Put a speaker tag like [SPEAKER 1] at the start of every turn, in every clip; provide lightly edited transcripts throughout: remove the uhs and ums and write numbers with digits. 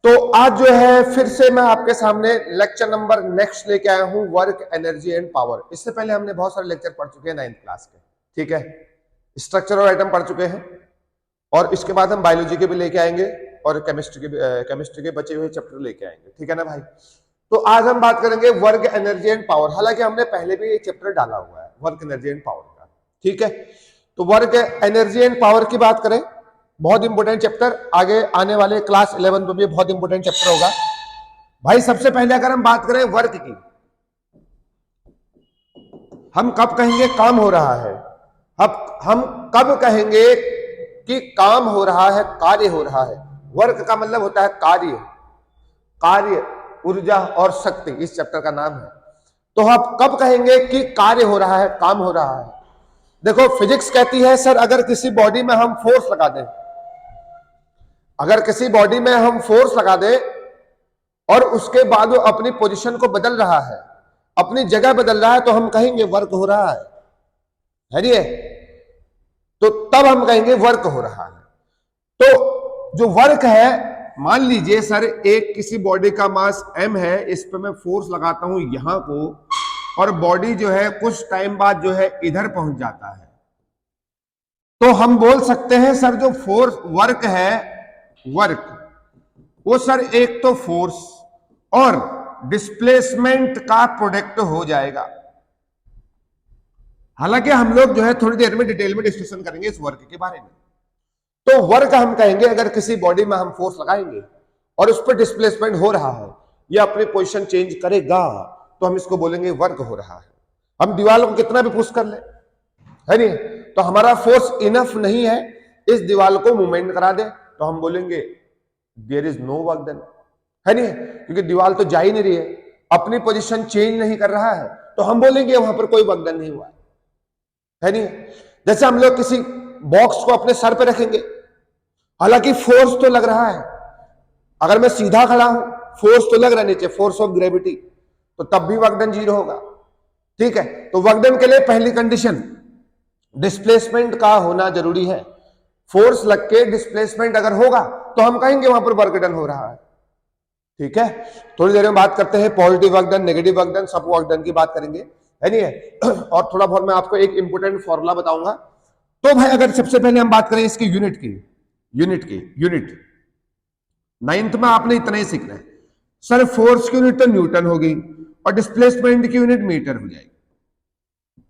[SPEAKER 1] तो आज जो है फिर से मैं आपके सामने लेक्चर नंबर नेक्स्ट लेके आया हूं, वर्क एनर्जी एंड पावर। इससे पहले हमने बहुत सारे लेक्चर पढ़ चुके हैं 9th क्लास के, ठीक है। स्ट्रक्चर और आइटम पढ़ चुके हैं और इसके बाद हम बायोलॉजी के भी लेके आएंगे और केमिस्ट्री के बचे हुए चैप्टर लेके आएंगे, ठीक है ना भाई। तो आज हम बात करेंगे वर्क एनर्जी एंड पावर। हालांकि हमने पहले भी ये चैप्टर डाला हुआ है वर्क एनर्जी एंड पावर का, ठीक है। तो वर्क एनर्जी एंड पावर की बात करें, बहुत इंपॉर्टेंट चैप्टर, आगे आने वाले क्लास 11 में भी बहुत इंपॉर्टेंट चैप्टर होगा भाई। सबसे पहले अगर हम बात करें वर्क की, हम कब कहेंगे काम हो रहा है, हम कब कहेंगे कि काम हो रहा है, कार्य हो रहा है। वर्क का मतलब होता है कार्य, कार्य, ऊर्जा और शक्ति, इस चैप्टर का नाम है। तो हम कब कहेंगे कि कार्य हो रहा है, काम हो रहा है। देखो फिजिक्स कहती है सर अगर किसी बॉडी में हम फोर्स लगा दें, अगर किसी बॉडी में हम फोर्स लगा दें और उसके बाद वो अपनी पोजीशन को बदल रहा है, अपनी जगह बदल रहा है, तो हम कहेंगे वर्क हो रहा है नहीं है? तो तब हम कहेंगे वर्क हो रहा है। तो जो वर्क है, मान लीजिए सर एक किसी बॉडी का मास m है, इस पे मैं फोर्स लगाता हूं यहां को, और बॉडी जो है कुछ टाइम बाद जो है इधर पहुंच जाता है, तो हम बोल सकते हैं सर जो फोर्स वर्क है, वर्क वो सर एक तो फोर्स और डिस्प्लेसमेंट का प्रोडक्ट हो जाएगा। हालांकि हम लोग जो है थोड़ी देर में डिटेल में डिस्कशन करेंगे इस वर्क के बारे में। तो वर्क हम कहेंगे अगर किसी बॉडी में हम फोर्स लगाएंगे और उस पर डिस्प्लेसमेंट हो रहा है या अपनी पोजीशन चेंज करेगा, तो हम इसको बोलेंगे वर्क हो रहा है। हम दीवार को कितना भी पुश कर ले, है नहीं, तो हमारा फोर्स इनफ नहीं है इस दीवार को मूवमेंट करा दे, तो हम बोलेंगे there is no work done, है नहीं, क्योंकि दीवार तो जा ही नहीं रही है, अपनी पोजीशन चेंज नहीं कर रहा है, तो हम बोलेंगे वहां पर कोई वर्क डन नहीं हुआ है नहीं। जैसे हम लोग किसी बॉक्स को अपने सर पे रखेंगे, हालांकि फोर्स तो लग रहा है, अगर मैं सीधा खड़ा हूं फोर्स तो लग रहा है नीचे, फोर्स ऑफ ग्रेविटी, तो तब भी वर्क डन 0 होगा, ठीक है। तो वर्क डन के लिए पहली कंडीशन डिस्प्लेसमेंट का होना जरूरी है। फोर्स लग के डिस्प्लेसमेंट अगर होगा तो हम कहेंगे वहां पर वर्क डन हो रहा है, ठीक है। थोड़ी देर में बात करते हैं positive work done, negative work done, सब वर्क डन की बात करेंगे, है नहीं है। और थोड़ा बहुत मैं आपको एक इंपोर्टेंट फॉर्मूला बताऊंगा। तो भाई अगर सबसे पहले हम बात करें इसकी यूनिट की, यूनिट 9th में आपने इतना ही सीखना है सर, फोर्स की यूनिट तो न्यूटन होगी और डिस्प्लेसमेंट की यूनिट मीटर हो जाएगी,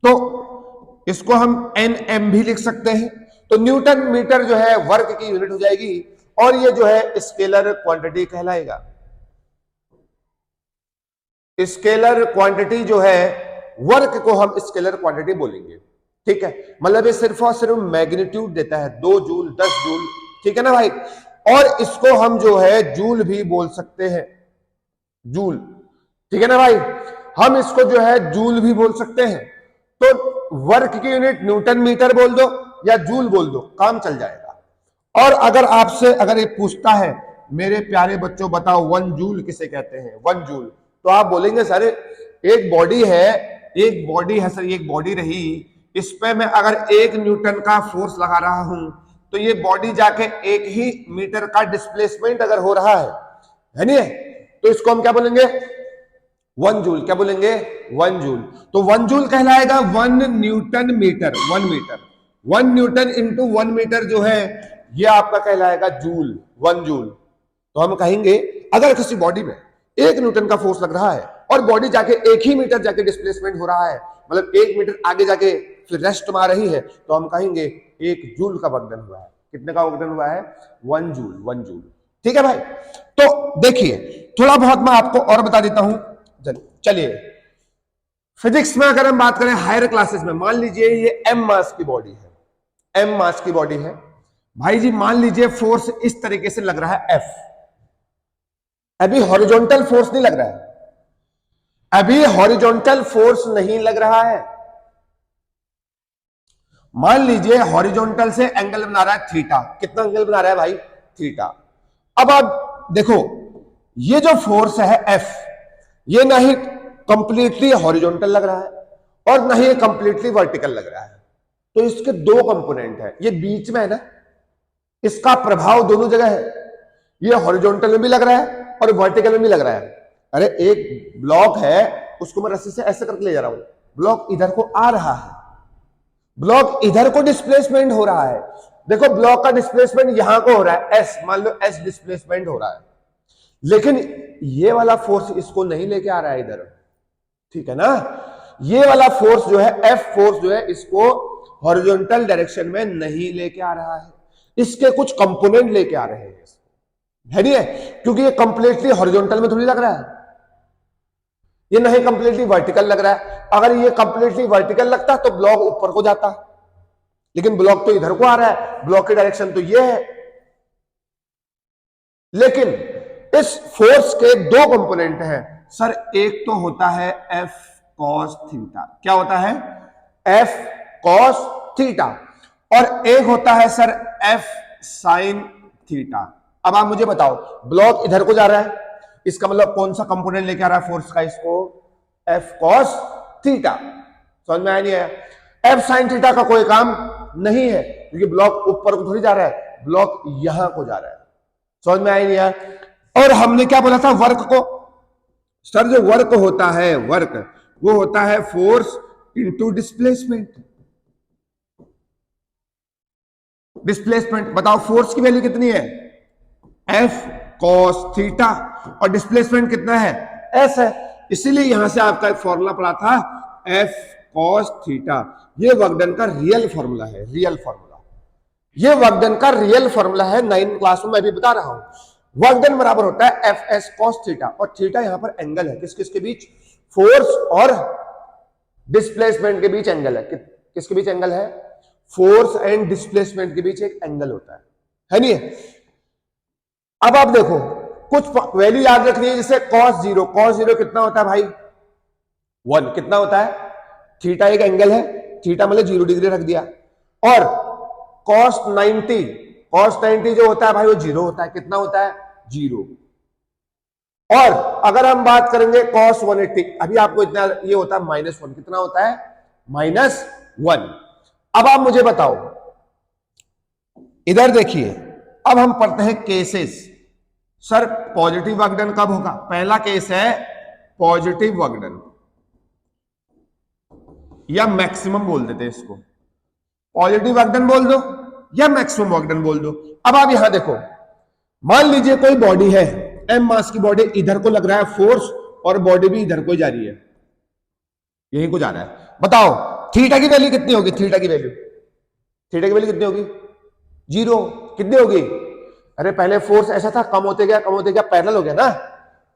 [SPEAKER 1] तो इसको हम nm भी लिख सकते हैं। तो न्यूटन मीटर जो है वर्क की यूनिट हो जाएगी और ये जो है स्केलर क्वांटिटी कहलाएगा। स्केलर क्वांटिटी जो है वर्क को हम स्केलर क्वांटिटी बोलेंगे, ठीक है। मतलब ये सिर्फ और सिर्फ मैग्नीट्यूड देता है, 2 जूल 10 जूल, ठीक है ना भाई। और इसको हम जो है जूल भी बोल सकते हैं, जूल, ठीक है ना भाई, हम इसको जो है जूल भी बोल सकते हैं। तो वर्क की यूनिट न्यूटन मीटर बोल दो या जूल बोल दो, काम चल जाएगा। और अगर आपसे अगर ये पूछता है मेरे प्यारे बच्चों बताओ 1 जूल किसे कहते हैं, 1 जूल, तो आप बोलेंगे सर एक बॉडी है सर, एक बॉडी रही, इस पे मैं अगर 1 न्यूटन का फोर्स लगा रहा हूं तो ये बॉडी जाके 1 ही मीटर का डिस्प्लेसमेंट अगर हो रहा है नहीं है, तो इसको हम क्या बोलेंगे 1 जूल। क्या बोलेंगे 1 जूल। तो 1 जूल कहलाएगा 1 newton metre, 1 metre, 1 newton into 1 metre जो है ये आपका कहलाएगा जूल, 1 जूल। तो हम कहेंगे अगर किसी बॉडी में 1 न्यूटन का फोर्स लग रहा है और बॉडी जाके 1 ही मीटर जाके डिस्प्लेसमेंट हो रहा है, मतलब 1 मीटर आगे जाके फिर रेस्ट मार रही है, तो हम कहेंगे 1 जूल का वर्क डन हुआ है। कितने का वर्क डन हुआ है 1 जूल, 1 जूल, ठीक है भाई। तो देखिए थोड़ा बहुत मैं आपको और बता देता हूं। चलिए फिजिक्स में अगर हम बात करें हायर क्लासेस में, मान लीजिए ये m मास की बॉडी है, m मास की बॉडी है भाई जी, मान लीजिए फोर्स इस तरीके से लग रहा है F, अभी हॉरिजॉन्टल फोर्स नहीं लग रहा है, अभी हॉरिजॉन्टल फोर्स नहीं लग रहा है। मान लीजिए हॉरिजॉन्टल से एंगल बना रहा है थीटा, कितना एंगल बना रहा है भाई थीटा। अब आप देखो ये जो फोर्स है F, ये ना ही कंप्लीटली हॉरिजॉन्टल लग रहा है और ना ही कंप्लीटली वर्टिकल लग रहा है, तो इसके 2 कंपोनेंट है, ये बीच में है ना, इसका प्रभाव दोनों जगह है। ये हॉरिजॉन्टल में भी लग रहा है और वर्टिकल में भी लग रहा है। अरे एक ब्लॉक है, उसको मैं रस्सी से ऐसे करके ले जा रहा हूं, ब्लॉक इधर को आ रहा है, ब्लॉक इधर को डिस्प्लेसमेंट हो रहा है। देखो ब्लॉक का डिस्प्लेसमेंट यहां को हो रहा है, एस, मान लो एस डिस्प्लेसमेंट हो रहा है, लेकिन ये वाला फोर्स इसको नहीं लेके आ रहा है इधर, ठीक है ना। ये वाला फोर्स जो है, एफ फोर्स जो है, इसको हॉरिजॉन्टल डायरेक्शन में नहीं लेके आ रहा है, इसके कुछ कंपोनेंट लेके आ रहे हैं, है नहीं है, क्योंकि ये कंप्लीटली हॉरिजॉन्टल में थोड़ी लग रहा है, ये नहीं कंप्लीटली वर्टिकल लग रहा है। अगर ये कंप्लीटली वर्टिकल लगता तो ब्लॉक ऊपर को जाता, लेकिन ब्लॉक तो इधर को आ रहा है, ब्लॉक की डायरेक्शन तो ये है। लेकिन इस फोर्स के दो कंपोनेंट हैं सर, एक तो होता है एफ कॉस थीटा, क्या होता है, एफ कॉस थीटा, और एक होता है सर एफ साइन थीटा। अब आप मुझे बताओ, ब्लॉक इधर को जा रहा है, इसका मतलब कौन सा कंपोनेंट लेके आ रहा है फोर्स का, इसको एफ कॉस थीटा। समझ में आया नहीं आया? एफ साइन थीटा का कोई काम नहीं है, क्योंकि ब्लॉक ऊपर को थोड़ी जा रहा है, ब्लॉक यहां को जा रहा है। समझ में आया नहीं आया? और हमने क्या बोला था वर्क को, सर जो वर्क होता है, वर्क वो होता है फोर्स इंटू डिस्प्लेसमेंट। डिस्प्लेसमेंट बताओ, फोर्स की वैल्यू कितनी है, एफ कॉस थीटा, और डिस्प्लेसमेंट कितना है, एस है। इसीलिए यहां से आपका एक फॉर्मूला पड़ा था एफ कॉस थीटा, ये वर्क डन का रियल फॉर्मूला है, रियल फॉर्मूला, ये वर्क डन का रियल फॉर्मूला है। 9 क्लास में मैं भी बता रहा हूं, वर्क डन बराबर होता है एफ एस कॉस थीटा, और थीटा यहां पर एंगल है, किस किसके बीच, फोर्स और डिस्प्लेसमेंट के बीच एंगल है। किसके बीच एंगल है, फोर्स एंड डिस्प्लेसमेंट के बीच एक एंगल होता है नहीं है? अब आप देखो कुछ वैल्यू याद रखनी है, जैसे cos 0, cos 0 कितना होता है भाई, 1, कितना होता है, थीटा एक एंगल है, थीटा मतलब 0 डिग्री रख दिया, और cos 90 जो होता है भाई वो 0 होता है, कितना होता है, 0। और अगर हम बात करेंगे cos 180, अभी आपको इतना ये होता है -1, कितना होता है, -1। अब आप मुझे बताओ, इधर देखिए, अब हम पढ़ते हैं cases. Sir positive work done कब होगा, पहला केस है पॉजिटिव वर्क डन, या मैक्सिमम बोल देते हैं इसको, पॉजिटिव वर्क डन बोल दो या मैक्सिमम वर्क डन बोल दो। अब आप यहां देखो, मान लीजिए कोई बॉडी है, एम मास की बॉडी, इधर को लग रहा है फोर्स, और बॉडी भी इधर को जा रही है, यहीं को जा रहा है। बताओ थीटा की वैल्यू कितनी होगी, थीटा की वैल्यू कितनी होगी, 0। कितनी होगी, अरे पहले फोर्स ऐसा था, कम होते गया पैरेलल हो गया ना,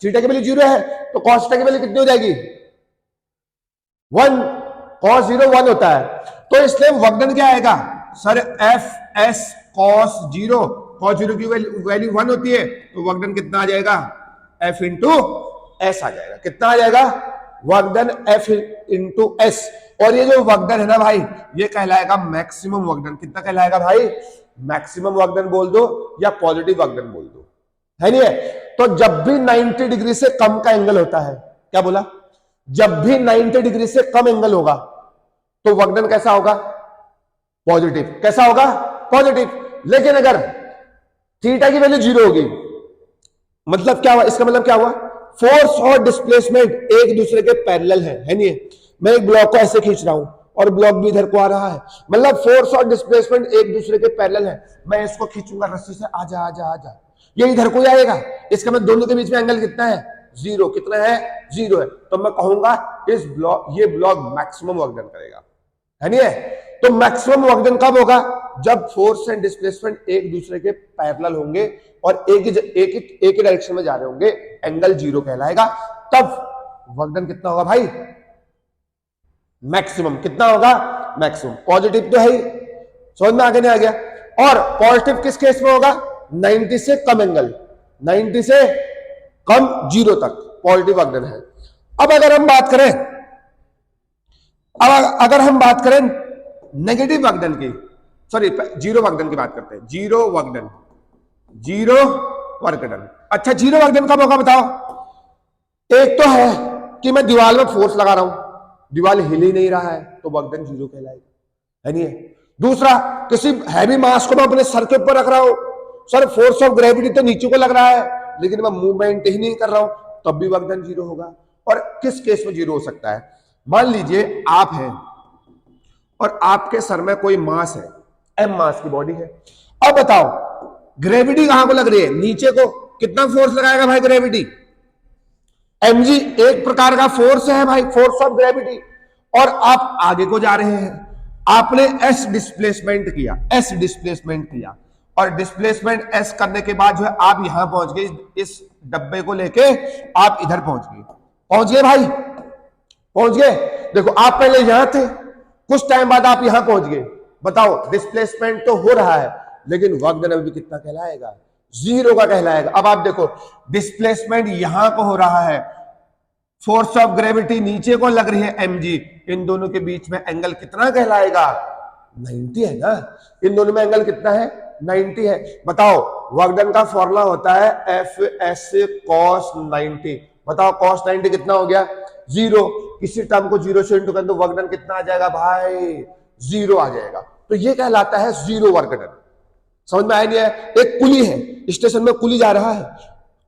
[SPEAKER 1] थीटा की वैल्यू 0 है, तो कॉस थीटा की वैल्यू कितनी हो जाएगी, 1, cos 0 1 होता है, तो इसलिए वर्क डन क्या आएगा sir, F S cos 0, cos 0 की वैल्यू 1 होती है, तो वर्क डन कितना आ जाएगा, एफ इंटू एस आ जाएगा, कितना आ जाएगा, work done F into S. और ये जो वर्क डन है ना भाई, ये कहलाएगा मैक्सिमम वर्क डन। कितना कहलाएगा भाई, मैक्सिमम वर्क डन बोल दो या पॉजिटिव वर्क डन बोल दो, है नहीं है? तो जब भी 90 डिग्री से कम का एंगल होता है, क्या बोला, जब भी 90 डिग्री से कम एंगल होगा तो वर्क डन कैसा होगा, पॉजिटिव। कैसा होगा, पॉजिटिव। लेकिन अगर थीटा की वैल्यू 0 होगी, मतलब क्या हुआ, इसका मतलब क्या हुआ, फोर्स और डिस्प्लेसमेंट एक दूसरे के पैरेलल है नहीं है? मैं एक ब्लॉक को ऐसे खींच रहा हूं और ब्लॉक भी इधर को आ रहा है, मतलब फोर्स और डिस्प्लेसमेंट एक दूसरे के पैरेलल है। मैं इसको खींचूंगा रस्सी से, आजा आजा आजा, ये इधर को आएगा, इसका मतलब दोनों के बीच में एंगल कितना है, 0। कितना है, 0 है, तो मैं कहूंगा ये ब्लॉक मैक्सिमम वर्क डन करेगा, है नहीं है? तो मैक्सिमम वर्क डन कब होगा, जब फोर्स एंड डिस्प्लेसमेंट एक दूसरे के पैरेलल होंगे और एक ही डायरेक्शन में जा रहे होंगे, एंगल 0 कहलाएगा, तब वर्क डन कितना होगा भाई, मैक्सिमम। कितना होगा, मैक्सिमम। पॉजिटिव तो है ही, समझ में आगे नहीं आ गया? और पॉजिटिव किस केस में होगा, 90 से कम एंगल, 90 से कम 0 तक पॉजिटिव वर्क डन है। अब अगर हम बात करें नेगेटिव वर्क डन की, सॉरी जीरो वर्क डन की बात करते हैं, जीरो वर्क डन। अच्छा जीरो वर्क डन कब होगा बताओ? एक तो है कि मैं दीवार में फोर्स लगा रहा हूं, दीवार हिल ही नहीं रहा है, तो वर्क डन 0 कहलाएगा, है नहीं है? दूसरा, किसी हैवी मास को मैं अपने सर के ऊपर रख रहा हूं सर फोर्स ऑफ ग्रेविटी तो नीचे को लग रहा है लेकिन मैं मूवमेंट ही नहीं कर रहा हूं, तब भी वर्क डन जीरो होगा। और किस केस में जीरो हो सकता है? मान लीजिए आप हैं और आपके सर में कोई मास है, एम मास की बॉडी है। अब बताओ ग्रेविटी कहां को लग रही है? नीचे को। कितना फोर्स लगाएगा भाई ग्रेविटी? mg एक प्रकार का फोर्स है भाई, फोर्स ऑफ ग्रेविटी। और आप आगे को जा रहे हैं, आपने s डिस्प्लेसमेंट किया, s डिस्प्लेसमेंट किया और डिस्प्लेसमेंट s करने के बाद जो है आप यहां पहुंच गए, इस डब्बे को लेके आप इधर पहुंच गए भाई, पहुंच गए। देखो आप पहले यहां थे, कुछ टाइम बाद आप यहां पहुंच गए। बताओ डिस्प्लेसमेंट तो हो रहा है लेकिन वर्क डन अभी कितना कहलाएगा? जीरो का कहलाएगा। अब आप देखो डिस्प्लेसमेंट यहां को हो रहा है, फोर्स ऑफ ग्रेविटी नीचे को लग रही है mg, इन दोनों के बीच में एंगल कितना कहलाएगा? 90 है ना। इन दोनों में एंगल कितना है? 90 है। बताओ वर्क डन का फॉर्मूला होता है fs cos 90। बताओ cos 90 कितना हो गया? जीरो। किसी टर्म को जीरो से इंटू कर दो, वर्क डन कितना आ जाएगा भाई? जीरो आ जाएगा। तो ये कहलाता है जीरो वर्क डन। समझ में आया नहीं है? एक कुली है, स्टेशन में कुली जा रहा है,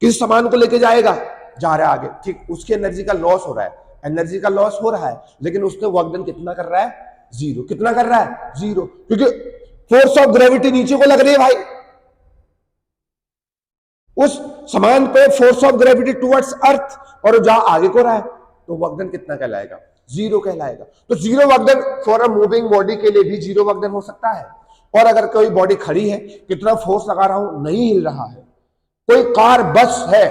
[SPEAKER 1] किसी सामान को लेके जा रहा है आगे, ठीक, उसकी एनर्जी का लॉस हो रहा है, एनर्जी का लॉस हो रहा है लेकिन उसने वर्क डन कितना कर रहा है? जीरो। कितना कर रहा है? जीरो, क्योंकि फोर्स ऑफ ग्रेविटी नीचे को लग रही है भाई। उस सामान पे फोर्स ऑफ ग्रेविटी टुवर्ड्स अर्थ और जहां आगे को रहा है, तो वर्क डन कितना कहलाएगा? जीरो कहलाएगा। तो zero work done for a moving body के लिए भी जीरो वर्क डन हो सकता है। और अगर कोई बॉडी खड़ी है, कितना फोर्स लगा रहा हूं, नहीं हिल रहा है, कोई कार बस है,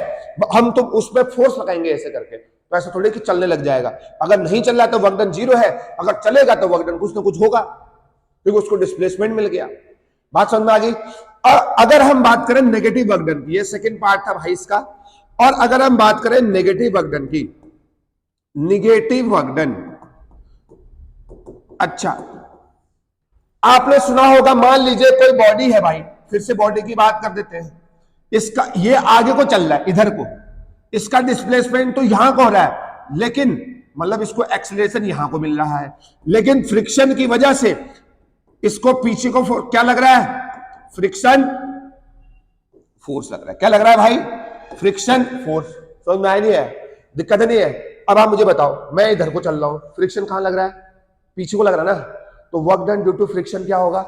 [SPEAKER 1] हम तो उसमें फोर्स लगाएंगे ऐसे करके, तो ऐसा थोड़ी कि चलने लग जाएगा। अगर नहीं चल रहा तो वर्क डन जीरो है, अगर चलेगा तो वर्क डन कुछ ना कुछ होगा क्योंकि उसको डिस्प्लेसमेंट मिल गया। बात समझ में आ गई? अगर हम बात करें नेगेटिव वर्क डन की, ये सेकंड पार्ट था भाई इसका। और अगर हम बात करें नेगेटिव वर्क डन की, नेगेटिव वर्क डन, अच्छा आपने सुना होगा, मान लीजिए कोई बॉडी है भाई, फिर से बॉडी की बात कर देते हैं, इसका ये आगे को चल रहा है, इधर को, इसका डिस्प्लेसमेंट तो यहां को हो रहा है लेकिन मतलब इसको एक्सीलरेशन यहां को मिल रहा है, लेकिन फ्रिक्शन की वजह से इसको पीछे को क्या लग रहा है? फ्रिक्शन फोर्स लग रहा है। क्या लग रहा है भाई? Friction force. समझ में आया नहीं है? दिक्कत नहीं है? अब आप मुझे बताओ, मैं इधर को चल रहा हूं, फ्रिक्शन कहां लग रहा है? पीछे को लग रहा है ना, तो work done due to friction क्या होगा?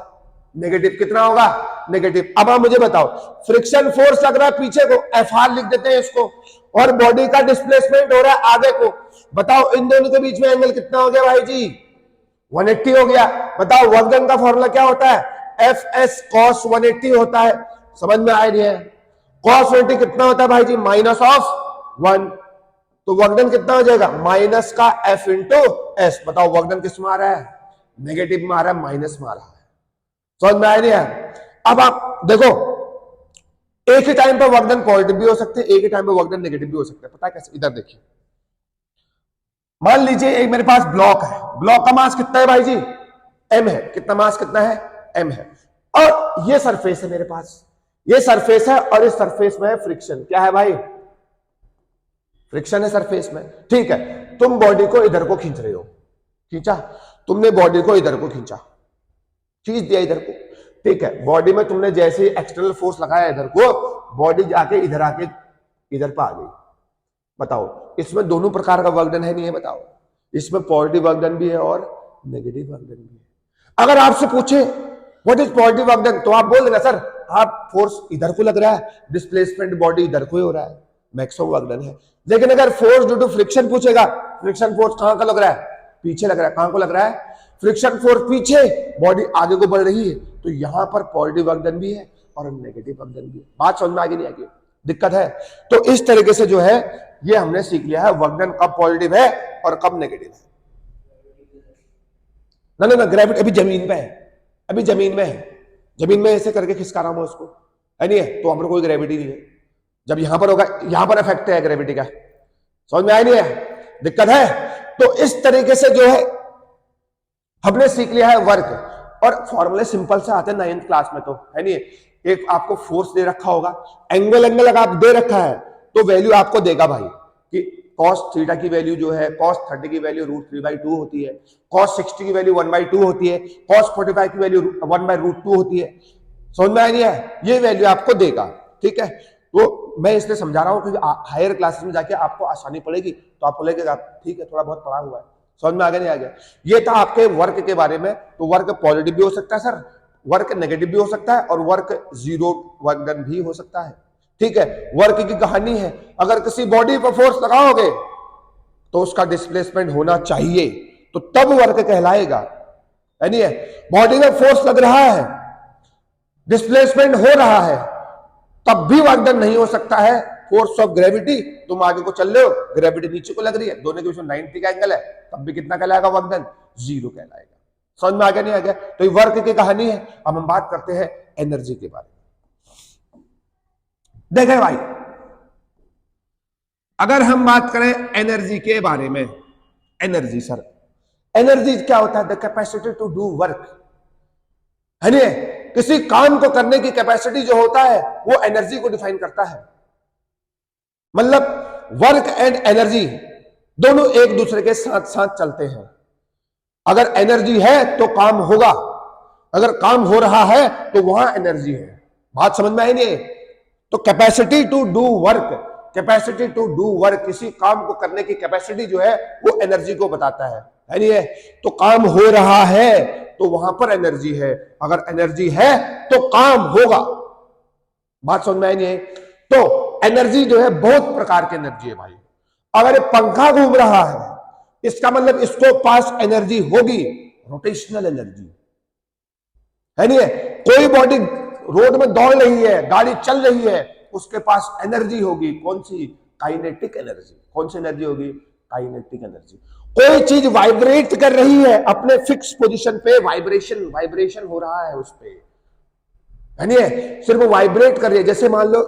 [SPEAKER 1] नेगेटिव। कितना होगा? नेगेटिव। अब आप मुझे बताओ, फ्रिक्शन फोर्स लग रहा है पीछे को, FR लिख देते हैं इसको, और बॉडी का डिस्प्लेसमेंट हो रहा है आगे को। बताओ इन दोनों के बीच में एंगल कितना हो गया भाई जी? 180 हो गया। बताओ वर्क डन का फॉर्मूला क्या होता है? FS cos 180 होता है। समझ में आया नहीं है? cos 180 कितना होता है भाई जी? -1। तो वर्क डन कितना हो जाएगा? माइनस का F इंटू S। बताओ वर्क डन किस में आ रहा है? नेगेटिव में आ रहा है, माइनस में आ रहा है। समझ में आया नहीं है? अब आप देखो, एक ही टाइम पर वर्क डन पॉजिटिव भी हो सकते हैं, एक ही टाइम पर वर्क डन नेगेटिव भी हो सकते हैं। पता है कैसे? इधर देखिए, मान लीजिए एक मेरे पास ब्लॉक है, ब्लॉक का मास कितना है भाई जी? M है। कितना मास कितना है? M है। और ये सरफेस है मेरे पास, ये सरफेस है और इस सरफेस में है फ्रिक्शन। क्या है भाई? फ्रिक्शन है सरफेस में। ठीक है, तुम बॉडी को इधर को खींच रहे हो, खींचा तुमने, बॉडी को इधर को खींचा, खींच दिया इधर को, ठीक है। बॉडी में तुमने जैसे ही एक्सटर्नल फोर्स लगाया इधर को, बॉडी जाके इधर आके इधर पर आ गई। बताओ इसमें दोनों प्रकार का वर्क डन है नहीं है? बताओ, इसमें पॉजिटिव वर्क डन भी है और नेगेटिव वर्क डन भी है। अगर आपसे पूछे what is positive work done, तो आप बोल देना सर आप फोर्स इधर को लग रहा है, डिस्प्लेसमेंट बॉडी इधर को ही हो रहा है, मैक्सिमम वर्क डन है। लेकिन अगर फोर्स ड्यू टू फ्रिक्शन पूछेगा, फ्रिक्शन फोर्स कहां का लग रहा है? पीछे लग रहा है। कहां को लग रहा है? फ्रिक्शन फोर्स पीछे, बॉडी आगे को बढ़ रही है, तो यहां पर पॉजिटिव वर्क डन भी है और नेगेटिव वर्क डन भी है। बात समझ में आगे नहीं आगे? दिक्कत है? तो इस तरीके से जो है ये हमने सीख लिया है वर्क डन कब पॉजिटिव है और कब नेगेटिव है। ना ग्रेविटी अभी जमीन पे है, अभी जमीन में है, जमीन में ऐसे करके खिसका रहा हूं उसको, है नहीं है? तो हम लोग कोई ग्रेविटी नहीं है। जब यहां पर होगा, यहां पर इफेक्ट है ग्रेविटी का। समझ में आया नहीं है? दिक्कत है? तो इस तरीके से जो है हमने सीख लिया है वर्क। और फॉर्मूले सिंपल से आते हैं 9th क्लास में, तो है नहीं? एक आपको फोर्स दे रखा होगा, एंगल अगर आप दे रखा है तो वैल्यू आपको देगा भाई कि cos थीटा की वैल्यू जो है, cos 30 की वैल्यू √3/2 होती है, cos 60 की वैल्यू 1/2 होती है, cos 45 की वैल्यू 1/√2 होती है। समझ में आया? ये वैल्यू आपको देगा, ठीक है। तो मैं इसलिए समझा रहा हूं कि हायर क्लासेस में जाके आपको आसानी पड़ेगी, तो आप बोलेंगे ठीक है थोड़ा बहुत पढ़ा हुआ है, समझ में आ गया नहीं आ गया। ये था आपके वर्क के बारे में। तो वर्क पॉजिटिव भी हो सकता है सर, वर्क नेगेटिव भी हो सकता है, और वर्क जीरो वर्क डन भी हो सकता है, ठीक है। वर्क की कहानी है, अगर किसी बॉडी पर फोर्स लगाओगे तो उसका डिस्प्लेसमेंट होना चाहिए, तो तब वर्क कहलाएगा। यानी बॉडी में फोर्स लग रहा है, डिस्प्लेसमेंट हो रहा है, तब भी वर्क डन नहीं हो सकता है। फोर्स ऑफ ग्रेविटी, तुम आगे को चल रहे हो, ग्रेविटी नीचे को लग रही है, दोनों के बीच में 90 का एंगल है, तब भी कितना कहलाएगा वर्क डन? जीरो कहलाएगा। समझ में आ गया नहीं आ गया? तो ये वर्क की कहानी है। अब हम बात करते हैं एनर्जी के बारे में। देखें भाई, अगर हम बात करें एनर्जी के बारे में, एनर्जी सर, एनर्जी क्या होता है? The capacity to do work, है नहीं? किसी काम को करने की कैपेसिटी जो होता है वो एनर्जी को डिफाइन करता है। मतलब वर्क एंड एनर्जी दोनों एक दूसरे के साथ साथ चलते हैं। अगर एनर्जी है तो काम होगा, अगर काम हो रहा है तो वहां एनर्जी है। बात समझ में आई नहीं? तो capacity to do work, capacity to do work, किसी काम को करने की कैपेसिटी जो है वो एनर्जी को बताता है नहीं? तो काम हो रहा है तो वहां पर एनर्जी है, अगर एनर्जी है तो काम होगा। बात समझ में आई नहीं? तो एनर्जी जो है बहुत प्रकार की एनर्जी है भाई। अगर पंखा घूम रहा है इसका मतलब इसको पास एनर्जी होगी, रोटेशनल एनर्जी, है नहीं? कोई बॉडी रोड में दौड़ रही है, गाड़ी चल रही है, उसके पास एनर्जी होगी, कौन सी? Kinetic energy. कौन सी एनर्जी होगी? Kinetic energy. कोई चीज वाइब्रेट कर रही है अपने फिक्स पोजीशन पे, वाइब्रेशन हो रहा है उस पे, है नहीं? सिर्फ वाइब्रेट कर रही है। जैसे मान लो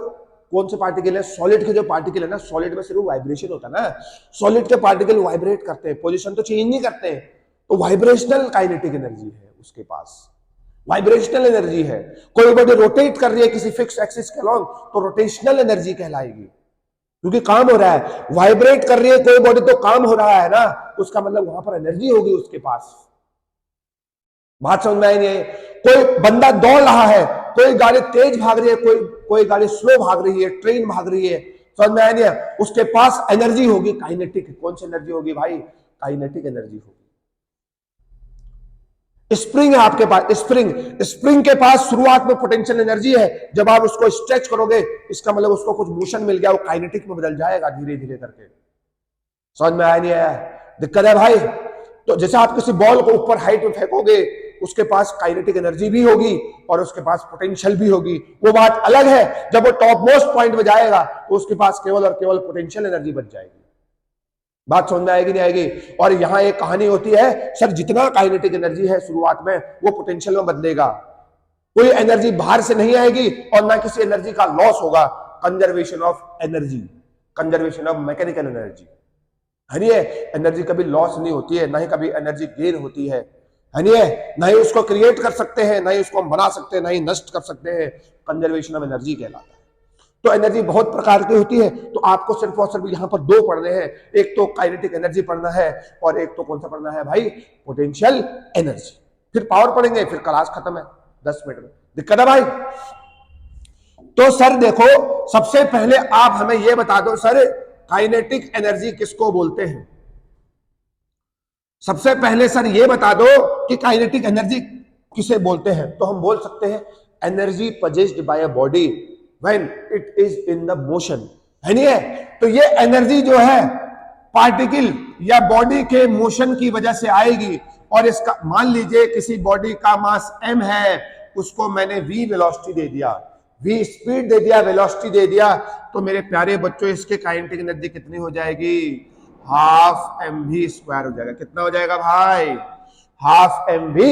[SPEAKER 1] कौन से पार्टिकल है? सॉलिड के जो पार्टिकल है ना, सॉलिड में सिर्फ वाइब्रेशन होता है ना, सॉलिड के पार्टिकल वाइब्रेट करते हैं, पोजीशन तो चेंज नहीं करते हैं, तो वाइब्रेशनल काइनेटिक एनर्जी है उसके पास, वाइब्रेशनल एनर्जी है। कोई बॉडी रोटेट कर रही है किसी फिक्स एक्सिस के अलॉन्ग तो रोटेशनल एनर्जी कहलाएगी, क्योंकि काम हो रहा है। वाइब्रेट कर रही है कोई बॉडी तो काम हो रहा है ना, उसका मतलब वहां पर एनर्जी होगी उसके पास। बात समझ में आई नहीं? कोई बंदा दौड़ रहा है, कोई गाड़ी तेज भाग रही है, कोई गाड़ी स्लो भाग रही है, ट्रेन भाग रही है, समझ में आई नहीं? उसके पास एनर्जी होगी काइनेटिक। कौन सी एनर्जी होगी भाई? काइनेटिक एनर्जी होगी। स्प्रिंग है आपके पास, स्प्रिंग के पास शुरुआत में पोटेंशियल एनर्जी है, जब आप उसको स्ट्रेच करोगे इसका मतलब उसको कुछ मोशन मिल गया, वो काइनेटिक में बदल जाएगा धीरे धीरे करके। समझ में आया नहीं आया? दिक्कत है भाई? तो जैसे आप किसी बॉल को ऊपर हाइट में फेंकोगे, उसके पास काइनेटिक एनर्जी भी होगी और उसके पास पोटेंशियल भी होगी। वो बात अलग है, जब वो टॉप मोस्ट पॉइंट में जाएगा तो उसके पास केवल और केवल पोटेंशियल एनर्जी बच जाएगी। बात समझ में आएगी नहीं आएगी? और यहां एक कहानी होती है, सर जितना काइनेटिक एनर्जी है शुरुआत में वो पोटेंशियल में बदलेगा, कोई एनर्जी बाहर से नहीं आएगी और ना किसी एनर्जी का लॉस होगा। Conservation of energy, conservation of mechanical energy, है नहीं? एनर्जी कभी लॉस नहीं होती है, ना ही कभी एनर्जी गेन होती है नहीं? ना ही उसको क्रिएट कर सकते हैं, ना ही उसको हम बना सकते हैं, ना ही नष्ट कर सकते हैं। कंजर्वेशन ऑफ एनर्जी कहलाता है। तो एनर्जी बहुत प्रकार की होती है, तो आपको सिर्फ और सिर्फ यहां पर दो पढ़ने हैं, एक तो काइनेटिक एनर्जी पढ़ना है और एक तो कौन सा पढ़ना है भाई? Potential energy. फिर पावर पढ़ेंगे, फिर क्लास खत्म है 10 मिनट में। दिक्कत है भाई? तो सर देखो, सबसे पहले आप हमें यह बता दो सर, काइनेटिक एनर्जी किसको बोलते हैं? सबसे पहले सर ये बता दो कि काइनेटिक एनर्जी किसे बोलते हैं। तो हम बोल सकते हैं energy possessed bye a body when it is in the motion, है नहीं? तो ये एनर्जी जो है पार्टिकल या बॉडी के मोशन की वजह से आएगी। और इसका मान लीजिए किसी बॉडी का मास m है, उसको मैंने v वेलोसिटी दे दिया, v स्पीड दे दिया, वेलोसिटी दे दिया, तो मेरे प्यारे बच्चों इसके काइनेटिक एनर्जी कितनी हो जाएगी? हाफ mv स्क्वायर हो जाएगा। कितना हो जाएगा भाई? Half mv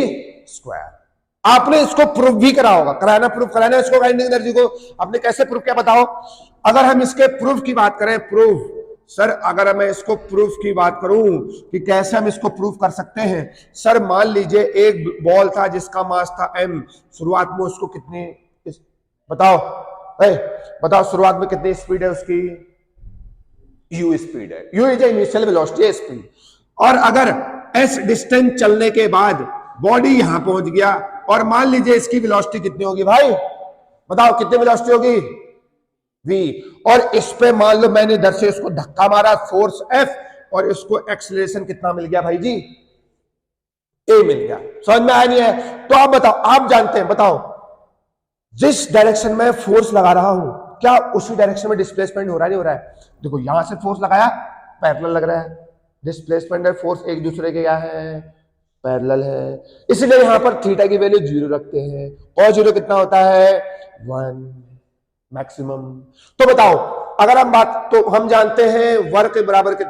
[SPEAKER 1] square. आपने इसको प्रूफ भी करा होगा, कराना, प्रूफ कराना इसको काइनेटिक एनर्जी को। आपने कैसे प्रूफ किया बताओ? अगर हम इसके प्रूफ की बात करें, प्रूफ सर, अगर मैं इसको प्रूफ की बात करूं कि कैसे हम इसको प्रूफ कर सकते हैं, सर मान लीजिए एक बॉल था जिसका मास था m, शुरुआत में उसको कितनी बताओ? बताओ शुरुआत में कितनी स्पीड है उसकी? u स्पीड है, u is initial velocity, speed. और अगर s डिस्टेंस चलने के बाद बॉडी यहां पहुंच गया, और मान लीजिए इसकी वेलोसिटी कितनी होगी भाई, बताओ कितनी वेलोसिटी होगी, v। और इस पे मान लो मैंने इधर से इसको धक्का मारा, फोर्स f, और इसको एक्सीलरेशन कितना मिल गया भाई जी, a मिल गया। समझ में आया नहीं है? तो आप बताओ, आप जानते हैं, बताओ जिस डायरेक्शन में फोर्स लगा रहा हूं क्या उसी डायरेक्शन में डिस्प्लेसमेंट हो रहा है, नहीं हो रहा है? देखो यहां से फोर्स लगाया, पैरेलल लग रहा है, डिस्प्लेसमेंट और फोर्स एक दूसरे के क्या है, पैरेलल है, इसलिए यहां पर थीटा की वैल्यू 0 रखते हैं, और 0 कितना होता है, 1 मैक्सिमम। तो बताओ अगर हम बात, तो हम जानते हैं वर्क बराबर कितना